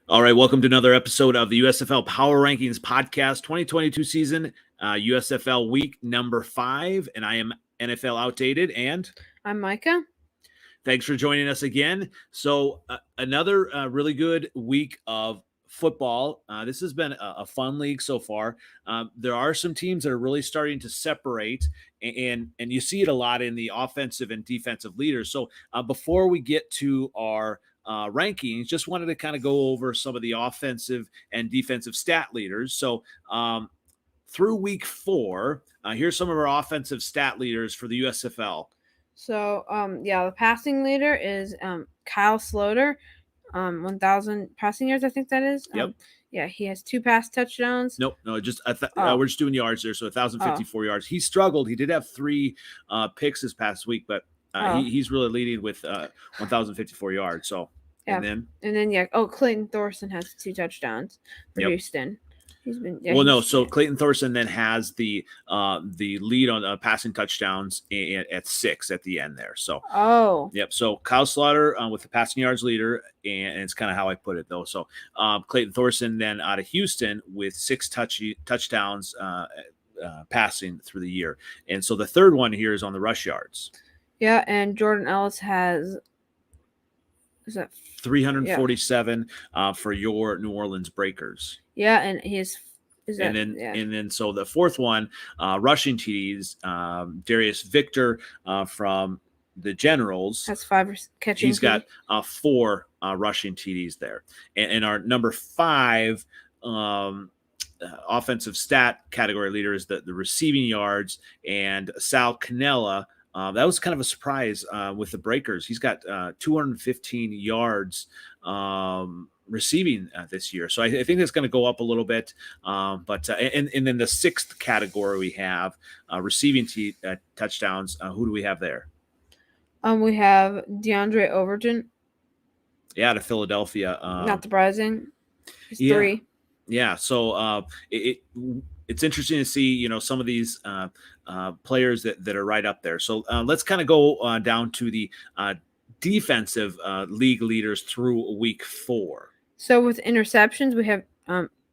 All right, welcome to another episode of the USFL Power Rankings Podcast 2022 season, USFL week number 5, and I am NFL Outdated, and I'm Micah. Thanks for joining us again. So another really good week of football. This has been a fun league so far. There are some teams that are really starting to separate, and you see it a lot in the offensive and defensive leaders. So before we get to our rankings, just wanted to kind of go over some of the offensive and defensive stat leaders. So through week 4, here's some of our offensive stat leaders for the USFL. So, the passing leader is Kyle Sloter, 1,000 passing yards, I think that is. Yep. He has 2 pass touchdowns. Nope, no, just we're just doing yards there. So 1,054 yards. He struggled. He did have 3 picks this past week, but he's really leading with 1,054 yards. So Clayton Thorson has 2 touchdowns for Houston. So Clayton Thorson then has the lead on passing touchdowns at 6 at the end there. So So Kyle Slaughter with the passing yards leader, and it's kind of how I put it though. So Clayton Thorson then out of Houston with 6 touchdowns passing through the year, and so the third one here is on the rush yards. Yeah, and Jordan Ellis has 347 for your New Orleans Breakers. Yeah, and so the fourth one, rushing TDs, Darius Victor from the Generals has 5 catching. He's got 4 rushing TDs there, and our number 5 offensive stat category leader is the receiving yards, and Sal Cannella. That was kind of a surprise with the Breakers. He's got 215 yards receiving this year. So I think that's going to go up a little bit. And then the 6th category we have receiving touchdowns. Who do we have there? We have DeAndre Overton. Yeah, to Philadelphia. Not surprising. He's 3. Yeah, so it's interesting to see, some of these players that are right up there. So let's kind of go down to the defensive league leaders through week 4. So with interceptions, we have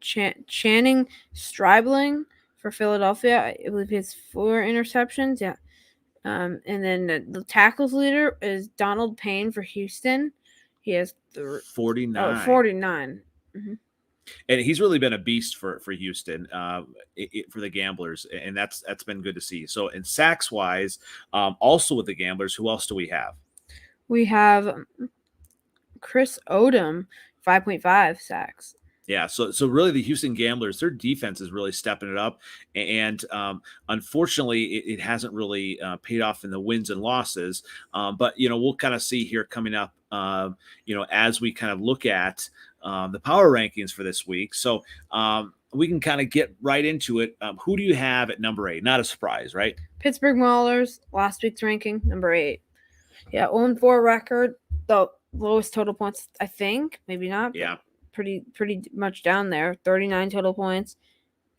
Channing Stribling for Philadelphia. I believe he has 4 interceptions. Yeah. And then the tackles leader is Donald Payne for Houston. He has 49. 49. Mm-hmm. And he's really been a beast for Houston, for the Gamblers, and that's been good to see. So in sacks wise, also with the Gamblers, who else do we have? We have Chris Odom, 5.5 sacks. Yeah, so really the Houston Gamblers, their defense is really stepping it up, and unfortunately it hasn't really paid off in the wins and losses. But we'll kind of see here coming up, as we kind of look at the power rankings for this week. So we can kind of get right into it. Who do you have at number 8? Not a surprise, right? Pittsburgh Mallards, last week's ranking, number 8. Yeah, 0-4 record, the lowest total points, I think. Maybe not. Yeah. Pretty much down there. 39 total points.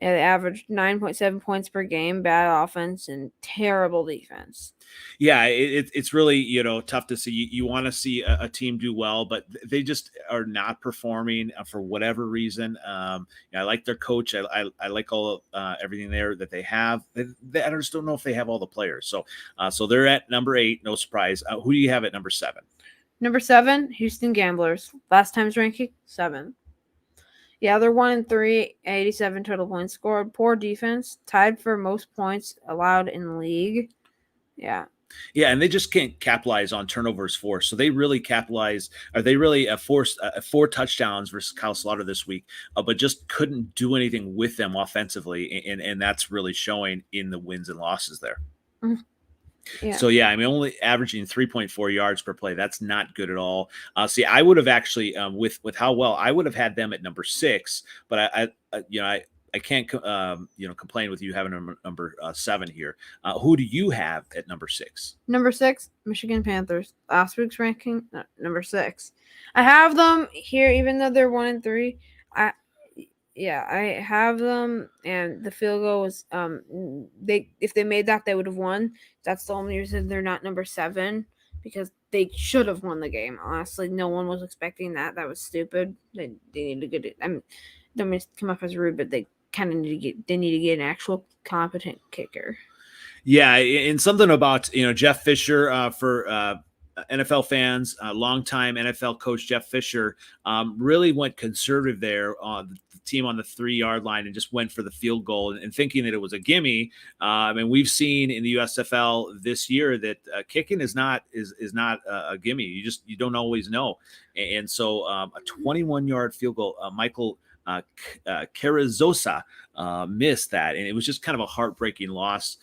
They averaged 9.7 points per game. Bad offense and terrible defense. Yeah, it's really tough to see. You want to see a team do well, but they just are not performing for whatever reason. I like their coach. I like all everything there that they have. I just don't know if they have all the players. So they're at number 8. No surprise. Who do you have at number 7? Number 7, Houston Gamblers. Last time's ranking, 7. Yeah, they're 1-3, 87 total points scored. Poor defense, tied for most points allowed in the league. Yeah. Yeah, and they just can't capitalize on turnovers forced. So they really capitalize, or they really forced 4 touchdowns versus Kyle Slaughter this week, but just couldn't do anything with them offensively, and that's really showing in the wins and losses there. Mm-hmm. Yeah. So only averaging 3.4 yards per play. That's not good at all. I would have actually, with how well, I would have had them at number 6, but I can't complain with you having number 7 here. Who do you have at number 6? Number 6, Michigan Panthers. Last week's ranking, number 6. I have them here, even though they're 1-3. I have them, and the field goal was if they made that, they would have won. That's the only reason they're not number 7, because they should have won the game. Honestly, no one was expecting that. That was stupid. They need to get it. I mean, don't mean to come off as rude, but they kind of need to get an actual competent kicker. Yeah, and something about Jeff Fisher for NFL fans, longtime NFL coach Jeff Fisher really went conservative there on the team on the 3-yard line and just went for the field goal and thinking that it was a gimme. And we've seen in the USFL this year that kicking is not a gimme. You don't always know. And so a 21-yard field goal, Michael Carrizosa missed that, and it was just kind of a heartbreaking loss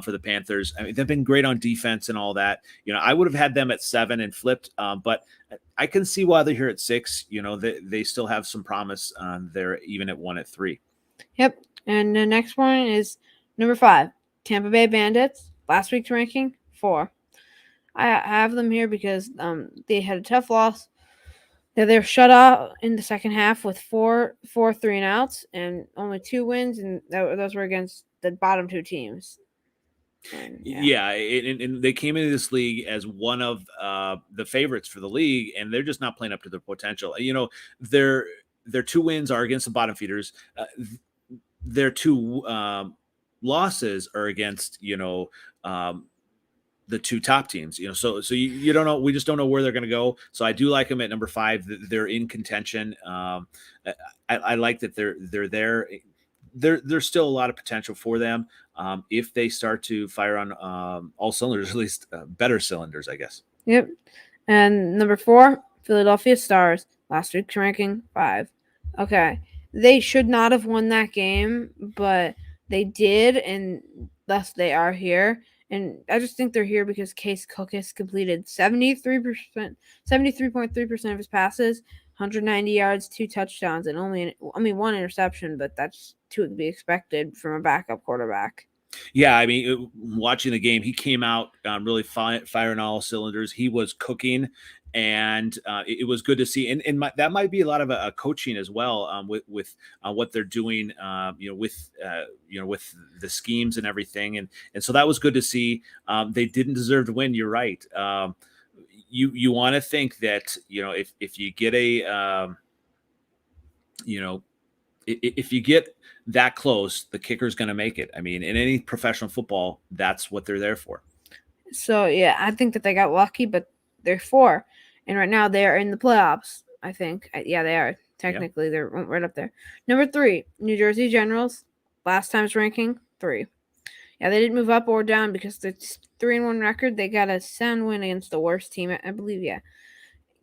for the Panthers. I mean, they've been great on defense and all that. I would have had them at 7 and flipped, but I can see why they're here at 6. They still have some promise. They're even at 1 at 3. Yep, and the next one is number 5, Tampa Bay Bandits. Last week's ranking 4. I have them here because they had a tough loss. They were shut out in the second half with four 3-and-outs and only 2 wins, and those were against the bottom 2 teams. And they came into this league as one of the favorites for the league, and they're just not playing up to their potential. Their 2 wins are against the bottom feeders. Their 2 losses are against the 2 top teams, so you don't know. We just don't know where they're going to go. So I do like them at number 5. They're in contention. I like that they're there. There's still a lot of potential for them if they start to fire on all cylinders, at least better cylinders, I guess. Yep. And number 4, Philadelphia Stars. Last week's ranking 5. Okay, they should not have won that game, but they did, and thus they are here. And I just think they're here because Case Cookus completed 73.3% of his passes, 190 yards, 2 touchdowns, and only 1 interception. But that's to be expected from a backup quarterback. Yeah, I mean, watching the game, he came out really firing all cylinders. He was cooking, and it was good to see. And that might be a lot of a coaching as well with what they're doing, with the schemes and everything. And so that was good to see. They didn't deserve to win. You're right. You want to think that if you get if you get that close, the kicker's going to make it. I mean, in any professional football, that's what they're there for. So, yeah, I think that they got lucky, but they're 4. And right now they are in the playoffs, I think. Yeah, they are. Technically, yeah. They're right up there. Number 3, New Jersey Generals. Last time's ranking 3. Yeah, they didn't move up or down because the 3-1 record. They got a sound win against the worst team, I believe.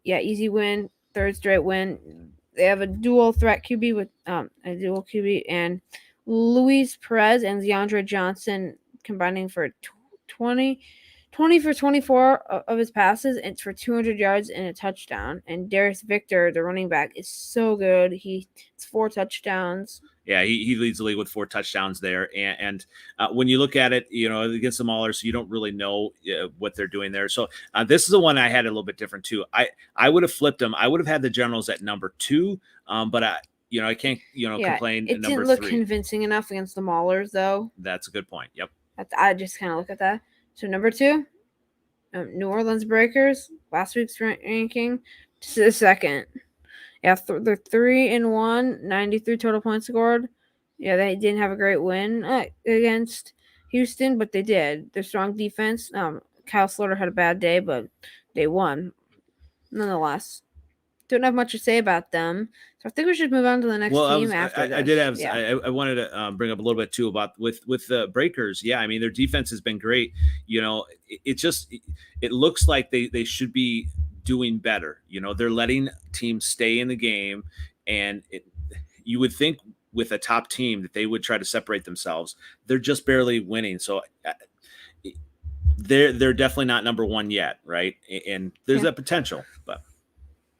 Yeah, easy win, 3rd straight win. They have a dual threat QB with and Luis Perez and DeAndre Johnson combining for 20 for 24 of his passes and for 200 yards and a touchdown. And Darius Victor, the running back, is so good. It's 4 touchdowns. Yeah, he leads the league with 4 touchdowns there. And when you look at it, against the Maulers, you don't really know what they're doing there. So this is the one I had a little bit different too. I would have flipped them. I would have had the Generals at number 2, but I can't complain. It didn't look convincing enough against the Maulers, though. That's a good point. Yep. I just kind of look at that. So number 2, New Orleans Breakers. Last week's ranking, to the 2nd. Yeah, they're 3-1, 93 total points scored. Yeah, they didn't have a great win against Houston, but they did. Their strong defense. Kyle Slaughter had a bad day, but they won nonetheless. Don't have much to say about them, so I think we should move on to the next team after this. I did have. Yeah. I wanted to bring up a little bit too about with the Breakers. Yeah, I mean their defense has been great. It looks like they should be doing better. They're letting teams stay in the game, and you would think with a top team that they would try to separate themselves. They're just barely winning, so they're definitely not number 1 yet, right? And there's that potential, but.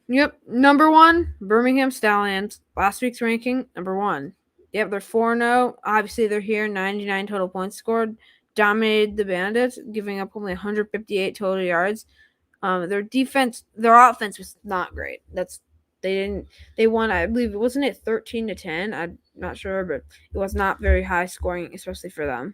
Yep, number 1, Birmingham Stallions. Last week's ranking, number 1. Yep, they're 4-0. Obviously, they're here. 99 total points scored. Dominated the Bandits, giving up only 158 total yards. Their offense was not great. They won, I believe, wasn't it 13-10? I'm not sure, but it was not very high scoring, especially for them.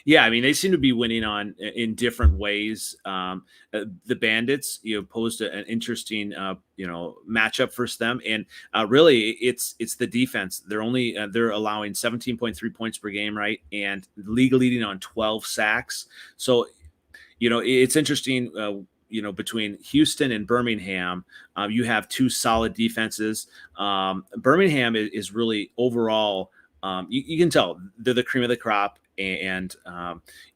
Yeah, I mean, they seem to be winning in different ways. The Bandits, posed an interesting, matchup for them, and really, it's the defense. They're allowing 17.3 points per game, right, and league leading on 12 sacks. So, it's interesting. Between Houston and Birmingham, you have two solid defenses. Birmingham is really overall. You can tell they're the cream of the crop, and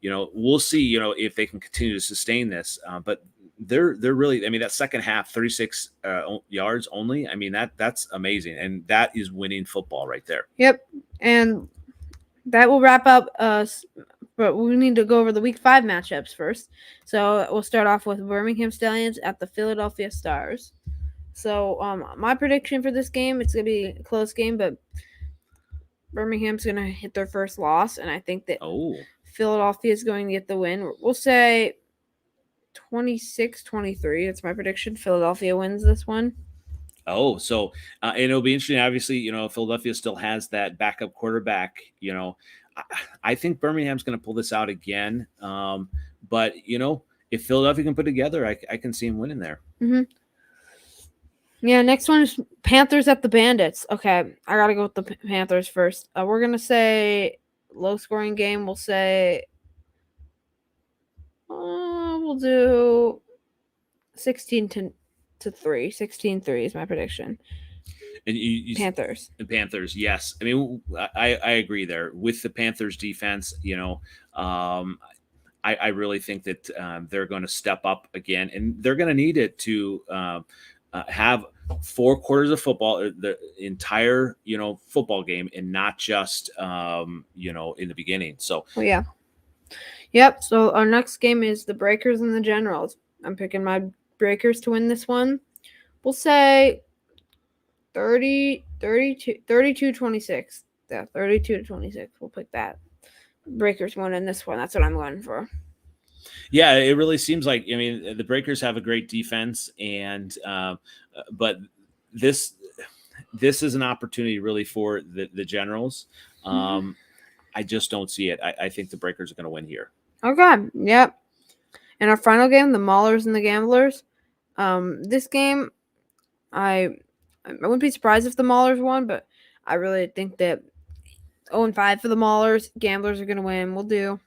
we'll see. If they can continue to sustain this, but they're really. I mean, that second half, 36 yards only. I mean, that's amazing, and that is winning football right there. Yep, and that will wrap up us. But we need to go over the Week 5 matchups first. So we'll start off with Birmingham Stallions at the Philadelphia Stars. So my prediction for this game, it's going to be a close game, but Birmingham's going to hit their first loss, and I think that Philadelphia is going to get the win. We'll say 26-23. That's my prediction. Philadelphia wins this one. Oh, so and it'll be interesting. Obviously, Philadelphia still has that backup quarterback. I think Birmingham's going to pull this out again. But if Philadelphia can put it together, I can see him winning there. Mm-hmm. Yeah, next one is Panthers at the Bandits. Okay, I got to go with the Panthers first. We're going to say low-scoring game. We'll say we'll do 16-3. 16-3 is my prediction. And Panthers. Panthers, yes. I mean, I agree there with the Panthers defense. I really think that they're going to step up again, and they're going to need it to have 4 quarters of football, the entire football game, and not just in the beginning. So yeah, yep. So our next game is the Breakers and the Generals. I'm picking my Breakers to win this one. We'll say 32-26. Yeah, 32-26. We'll pick that. Breakers won in this one. That's what I'm going for. Yeah, it really seems like, I mean, the Breakers have a great defense, and but this is an opportunity really for the Generals. I just don't see it. I think the Breakers are going to win here. Okay. Yep. And our final game, the Maulers and the Gamblers. This game, I wouldn't be surprised if the Maulers won, but I really think that 0-5 for the Maulers. Gamblers are going to win. We'll do.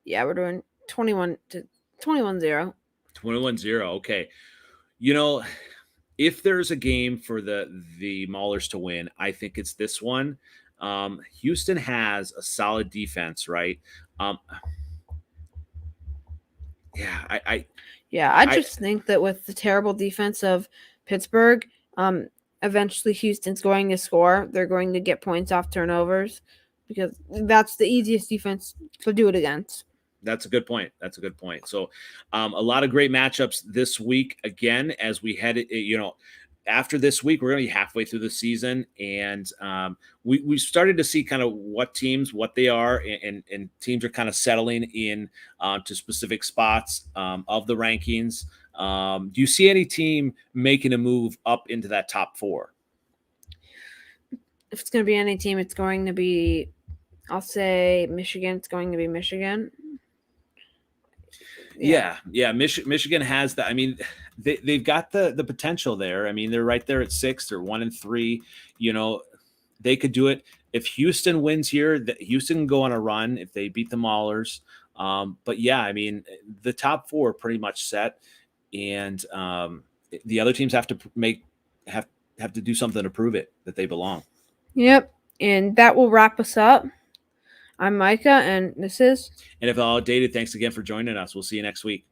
Yeah, we're doing 21-0. 21-0. Okay. If there's a game for the Maulers to win, I think it's this one. Houston has a solid defense, right? I just think that with the terrible defense of Pittsburgh, eventually Houston's going to score. They're going to get points off turnovers because that's the easiest defense to do it against. That's a good point. So a lot of great matchups this week. Again, as we head, after this week, we're going to be halfway through the season, and we started to see kind of what they are, and teams are kind of settling in to specific spots of the rankings. Do you see any team making a move up into that top 4? If it's going to be any team, it's going to be, I'll say Michigan. It's going to be Michigan. Yeah. Michigan has that. I mean, they've got the potential there. I mean, they're right there at 6. They're 1-3. They could do it. If Houston wins here, Houston can go on a run if they beat the Maulers. But yeah, I mean, the top 4 are pretty much set, and the other teams have to have to do something to prove it that they belong. Yep, and that will wrap us up. I'm Micah, and this is NFL Outdated. Thanks again for joining us. We'll see you next week.